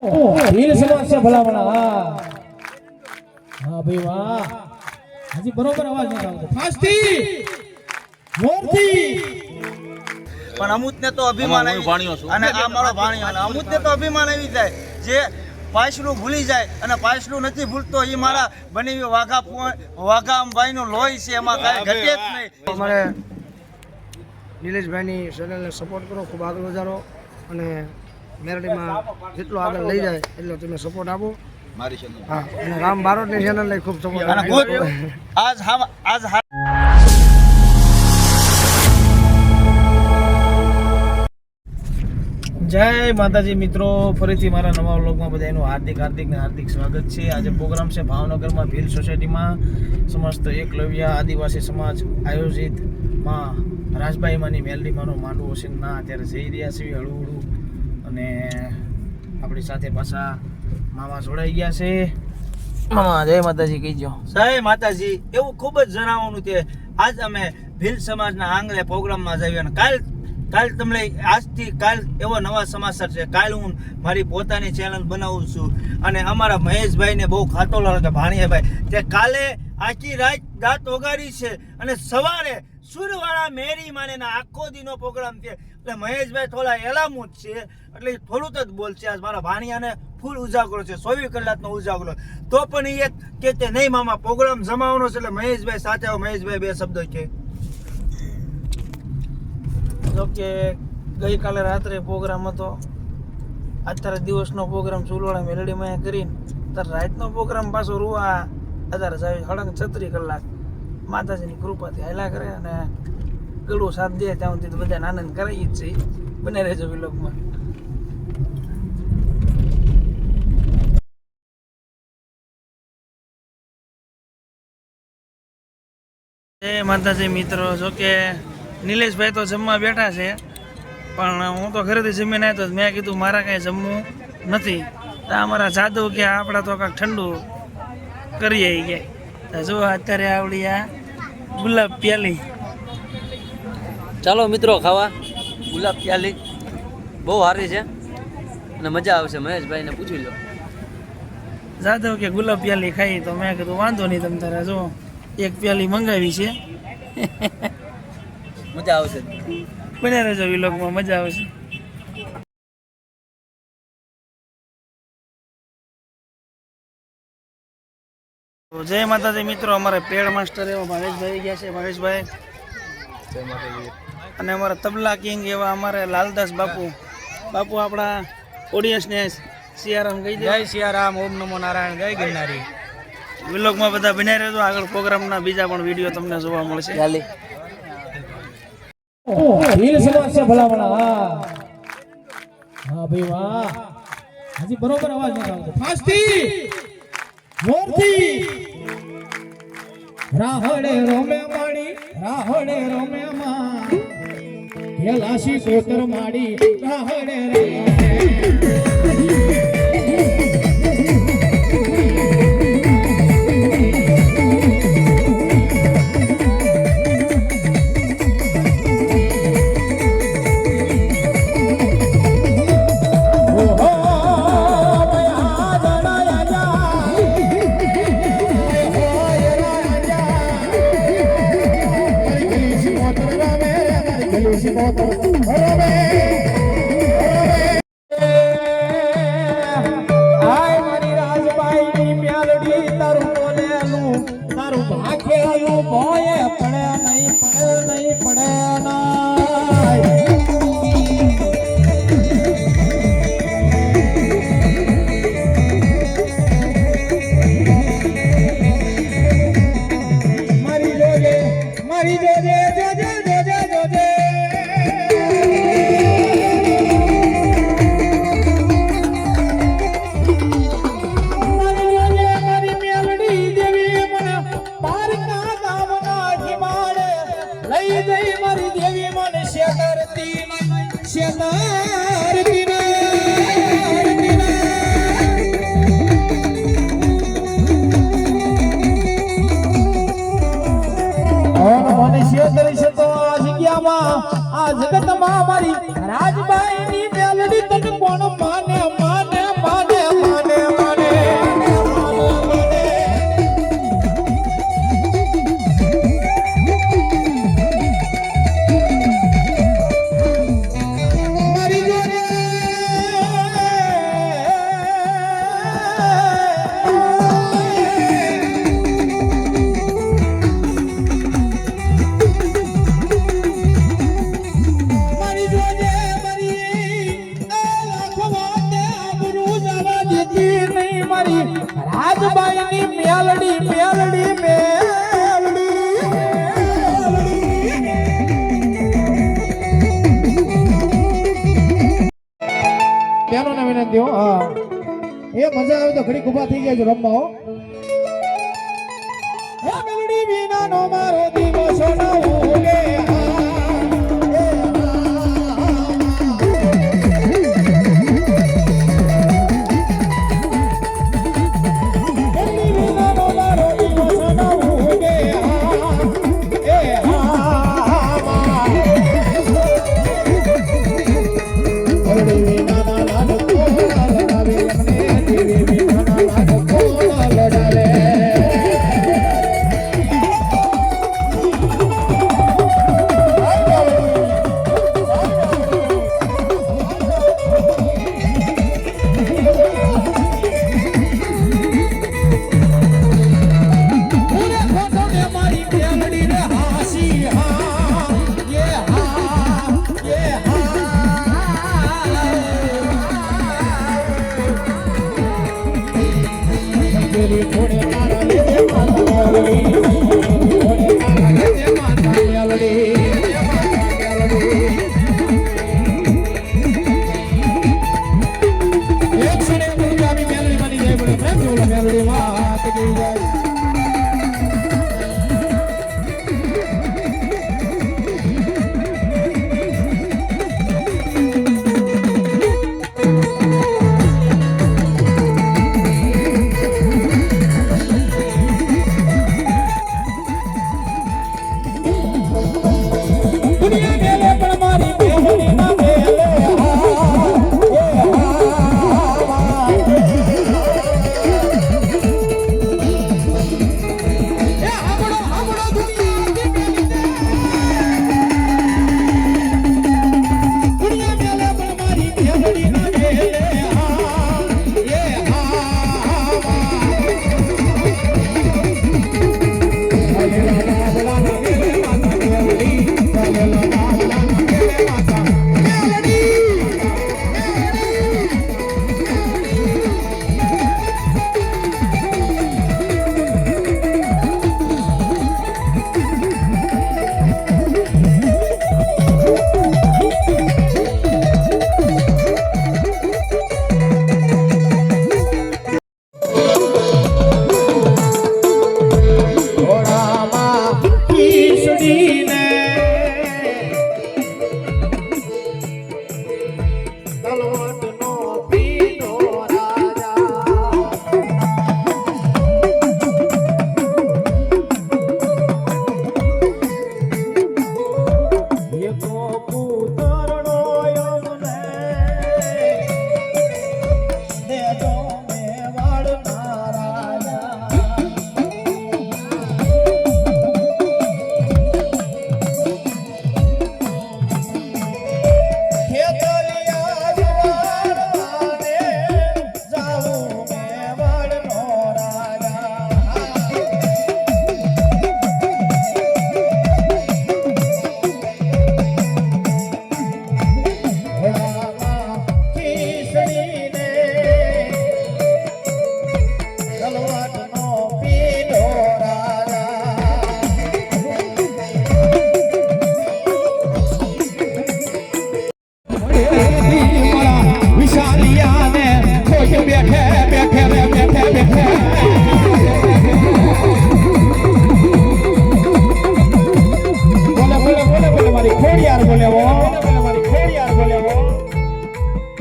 Reel समाज से भला बना हाँ भाई वाह हजी बरोबर अवाज नहीं આવતો ફાસ્ટથી જોરથી પણ અમુકને તો અભિમાન આવી અને આ મારો ભાણિયો અને અમુકને તો અભિમાન આવી જાય જે પાછલું ભૂલી જાય અને પાછલું નથી ભૂલતો એ મારા બનેવી વાઘાભાઈનું લોહી છે એમાં કાંઈ ઘટે જ નહીં અમારે નિલેશભાઈની ચેનલને સપોર્ટ કરો ખૂબ આગળ વધારો અને મેરડીમાં જેટલો આગળ લઈ જાય એટલો તમે સપોર્ટ આપો મારી ચેનલ હા અને રામ બારોટની ચેનલને ખૂબ સપોર્ટ અને આજ જય માતાજી મિત્રો ફરીથી મારા નવા વ્લોગમાં બધાનું હાર્દિક સ્વાગત છે આજે પ્રોગ્રામ છે ભાવનગરમાં ભીલ સોસાયટીમાં સમસ્ત એકલવ્ય આદિવાસી સમાજ આયોજિત માં રાજભાઈમાંની મેલડીમાંનો માંડવો છે ના અત્યારે જઈ રહ્યા છીએ હળવું અને આપણી સાથે પાછા મામા જોડાઈ ગયા છે મામા જય માતાજી કહીજો જય માતાજી એવું ખૂબ જ જણાવવાનું કે આજ અમે ભીલ સમાજના આંગણે પ્રોગ્રામમાં જઈએ અને કાલ તમને આજથી કાલ એવો નવા સમાચાર છે કાલ હું મારી પોતાની ચેનલ બનાવું છું અને અમારા મહેશભાઈને બહુ ખાતો લાગે ભાણિયાભાઈ તે કાલે આખી રાત ઓગાડી છે અને સવારે સુરવાળા મેરી માનેના આખો દીનો પ્રોગ્રામ છે એટલે મહેશભાઈ થોડા એલામૂદ છે એટલે થોડુંક જ બોલશે આજ મારા ભાણિયાને ફૂલ ઉજાગરો છે 24 કલાકનો ઉજાગરો તો પણ એ કે તે નહીં મામા પ્રોગ્રામ જમાવવાનો છે એટલે મહેશભાઈ સાથે આવો મહેશભાઈ બે શબ્દો કે કે ગઈકાલે રાત્રે પ્રોગ્રામ હતો અત્યારે દિવસનો પ્રોગ્રામ ચુલોડા મેલડીમાં કરીને ત્યારે રાતનો પ્રોગ્રામ પાછો રૂવા અત્યારે સાહેબ 36 કલાક માતાજીની કૃપાથી હાલ્યા કરે અને ગળું સાથ દે ત્યાં સુધી બધાને આનંદ કરાવી જ છે બને રહેજો વિલોકમાં જય માતાજી મિત્રો જો કે નિલેશભાઈ તો જમવા બેઠા છે પણ હું તો ઘરેથી જમીને આવ્યો તો મેં કીધું મારા કાંઈ જમવું નથી તો અમારા જાદવ કે આપણા તો કાંઈક ઠંડુ કરીએ ગયા જો અત્યારે આવડી આ ગુલાબ પ્યાલી ચાલો મિત્રો ખાવા ગુલાબ પ્યાલી બહુ સારી છે અને મજા આવશે મહેશભાઈને પૂછી લો જાદવ કે ગુલાબ પ્યાલી ખાઈ તો મેં કીધું વાંધો નહીં તમ તારે જો એક પ્યાલી મંગાવી છે મજા આવશે બને રહેજો વિલોકમાં મજા આવશે જય માતાજી મિત્રો અમારે પેડ માસ્ટર એવા ભાવેશભાઈ ગયા છે ભાવેશભાઈ જય માતાજી અને અમારા તબલા કિંગ એવા અમારે લાલદાસ બાપુ આપણા ઓડિયન્સને સિયારામ કહી દે જય સિયારામ ઓમ નમો નારાયણ જય ગિરનારી વિલોકમાં બધા બનાવી રહેજો આગળ પ્રોગ્રામના બીજા પણ વિડીયો તમને જોવા મળશે ચાલી रील समाज से भला बना हाँ भाई वाह हजी बरोबर आवाज नहीं आवतो फास्टથી જોરથી રાહડે રોમે માં હેલાસી કોતર માડી રાહડે રે મેલડી મેલડી ત્યાંનો ને વિનંતી હો હા એ મજા આવે તો ઘડીક ઊભા થઈ જાય રમવા હો હે મેલડી વિનાનો મારો દિવસો ન ઉગે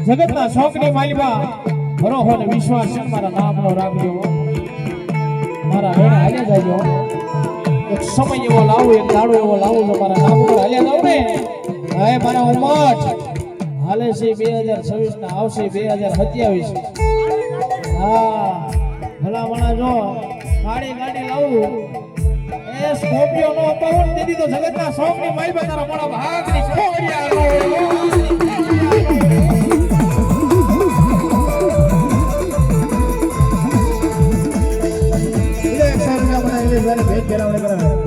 જગતના શોકની માલિકા ભરોહો ને વિશ્વાસ છે મારા નામનો રાખજો મારા વેણે હાલ્યા જાજો એક સમય એવો લાવું એક દાડો એવો લાવું તો મારા નામ ઉપર હાલ્યા જાવ ને હે મારા ઉમટ હાલે છે 2026 ના આવશે 2027 હા ભલા મણા જો ગાડી લાવું એ સ્કોર્પિયો નો અપાવન દે દીધો જગતના શોકની માલિકા તારા મોડા ભાગની છોડિયા ભેટ ફેરાવડે કરે મનાવો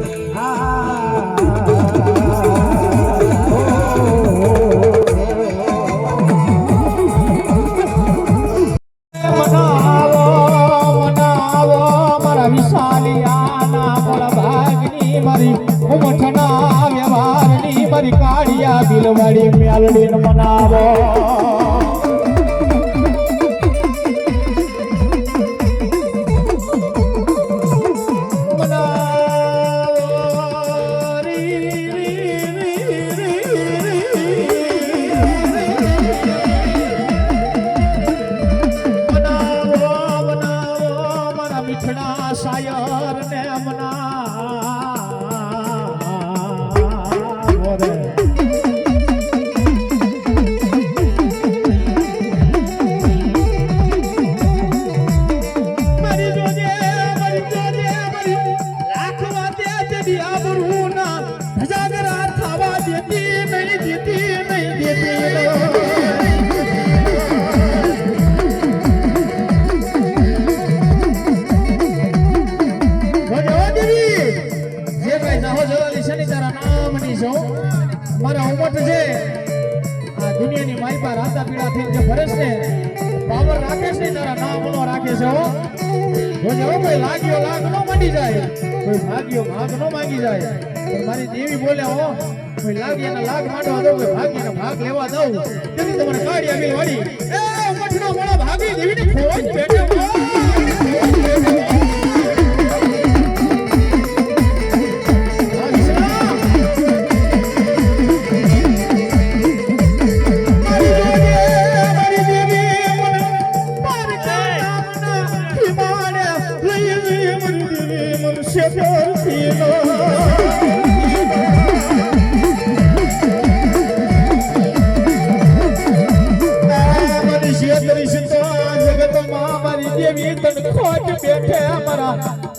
મારા શાયર ને અમના મોરે મારી જોજે મારી લાખ વાતે તેડી આબરૂ ના ધજાગરા થવા દેતી નહીં દેતી મારા ઉમટ છે આ દુનિયાની મારી પર રાતા પીડા થઈને જે ફરસ ને પાવર રાખે છે તારા નામનો રાખે છે હો જોજે હો કોઈ લાગ્યો લાગ નો માંડી જાય કોઈ ભાગ્યો ભાગ નો માંગી જાય પણ મારી દેવી બોલે હો કોઈ લાગ્યાના લાગ માંડવા દો કોઈ ભાગ્યના ભાગ લેવા દઉં તેથી તમારે કાઢી આવી વાડી એ ઉમટનો મોળો ભાગી દેવીને ખોજ બેઠો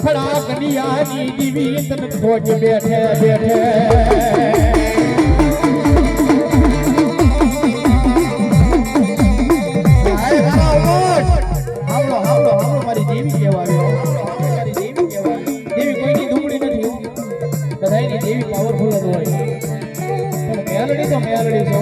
ખડા કડિયાની દીવી તને ખોજ બેઠે બેઠે મારી દેવી કહેવાય મારી દેવી કહેવાય દેવી કોઈની દુબળી નથી બધાયની દેવી પાવરફુલ જ હોય પણ મેલડી તો મેલડી છો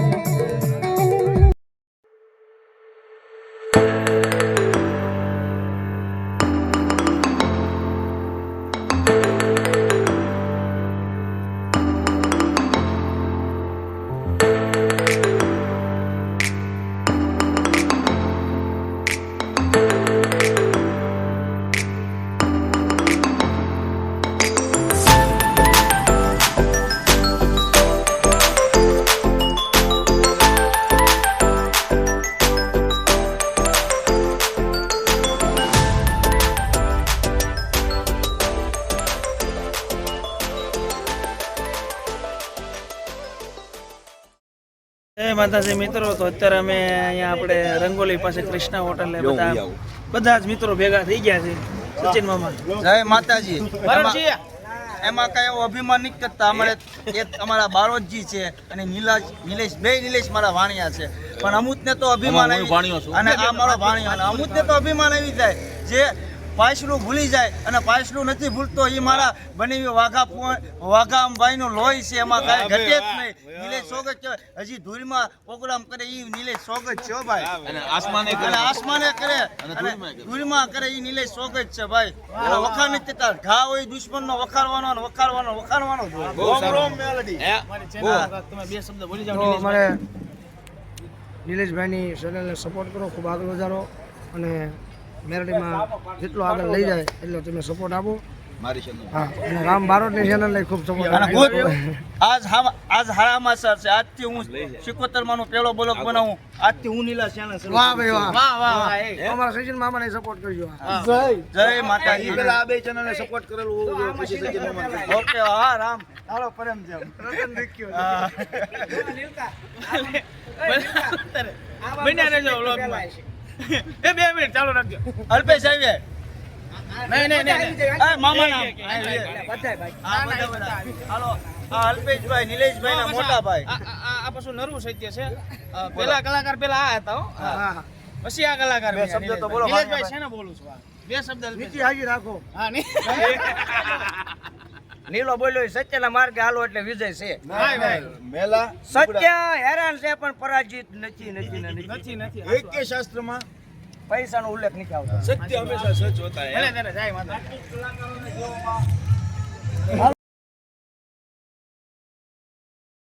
જય માતાજી મિત્રો, તો અત્યારે અમે અહીંયા આપણે રંગોલી પાસે કૃષ્ણા હોટલ બધા જ મિત્રો ભેગા થઈ ગયા છે. સચિન મામા જય માતાજી. ભરતજી, એમાં કઈ એવો અભિમાન નહીં કરતા. અમારે એક અમારા બારોટજી છે અને નિલેશ મારા વાણિયા છે, પણ અમુકને તો અભિમાન આવી અને આ મારો ભાણિયો અને અમુકને તો અભિમાન આવી જાય જે પાછલું ભૂલી જાય અને પાછલું નથી ભૂલતો. એ મારા બનેવી વાઘાભાઈ નું લોહી છે, એમાં કઈ ઘટે જ નહીં. નિલેશ સોગત કહેવાય. હજી ધૂળમાં પ્રોગ્રામ કરે એ નિલેશ સોગત છે ભાઈ, અને આસમાને કરે અને ધૂળમાં કરે એ નિલેશ સોગત છે ભાઈ. વખાણ નથી થતા. ઘા હોય દુશ્મન નો વખારવાનો જ હોય. તમે બે શબ્દ બોલી તો જાઓ. અમારે નિલેશભાઈની ચેનલને સપોર્ટ કરો, ખૂબ આગળ વધારો અને મેરડીમાં જેટલો આગળ લઈ જાય એટલો તમે સપોર્ટ આપો. હા, અને રામ બારોટની ચેનલને ખૂબ સપોર્ટ આપો. આજ હારામાં સર છે. આજથી હું 77 માનો પહેલો બ્લોગ બનાવું. આજથી હું નીલા ચેનલ શરૂ. વાહ ભાઈ વાહ, વાહ વાહ વાહ. અમારા સચિન મામાને સપોર્ટ કરજો. જય માતાજી. આ બે ચેનલને સપોર્ટ કરેલું હોવું જોઈએ, પછી સચિન મામા. ઓકે, હા રામ. હાલો પરમ જેમ. બન્યા રહેજો વ્લોગમાં. એ 2 મિનિટ ચાલુ રાખજો. અલ્પેશ આવી. નહીં. મામા નામ. હાલો, આ અલ્પેશભાઈ, નિલેશભાઈ ના મોટા ભાઈ. આ પાછું નરવું સત્ય છે. પેલા કલાકાર પેલા આ હતા હો. હા, પછી આ કલાકાર બે શબ્દ તો બોલો. નિલેશભાઈ શેને બોલું છું? બે શબ્દ નીચે હાજી રાખો. હા નહીં. નીલો બોલ્યો સત્યના માર્ગે હાલો એટલે વિજય છે. મેલા સત્ય હેરાન છે પણ પરાજિત નથી. નથી. એકે શાસ્ત્રમાં પૈસાનો ઉલ્લેખ નથી આવતો. સત્ય હંમેશા સચ હોતા હૈ. ભલે ત્યારે જાય માતા.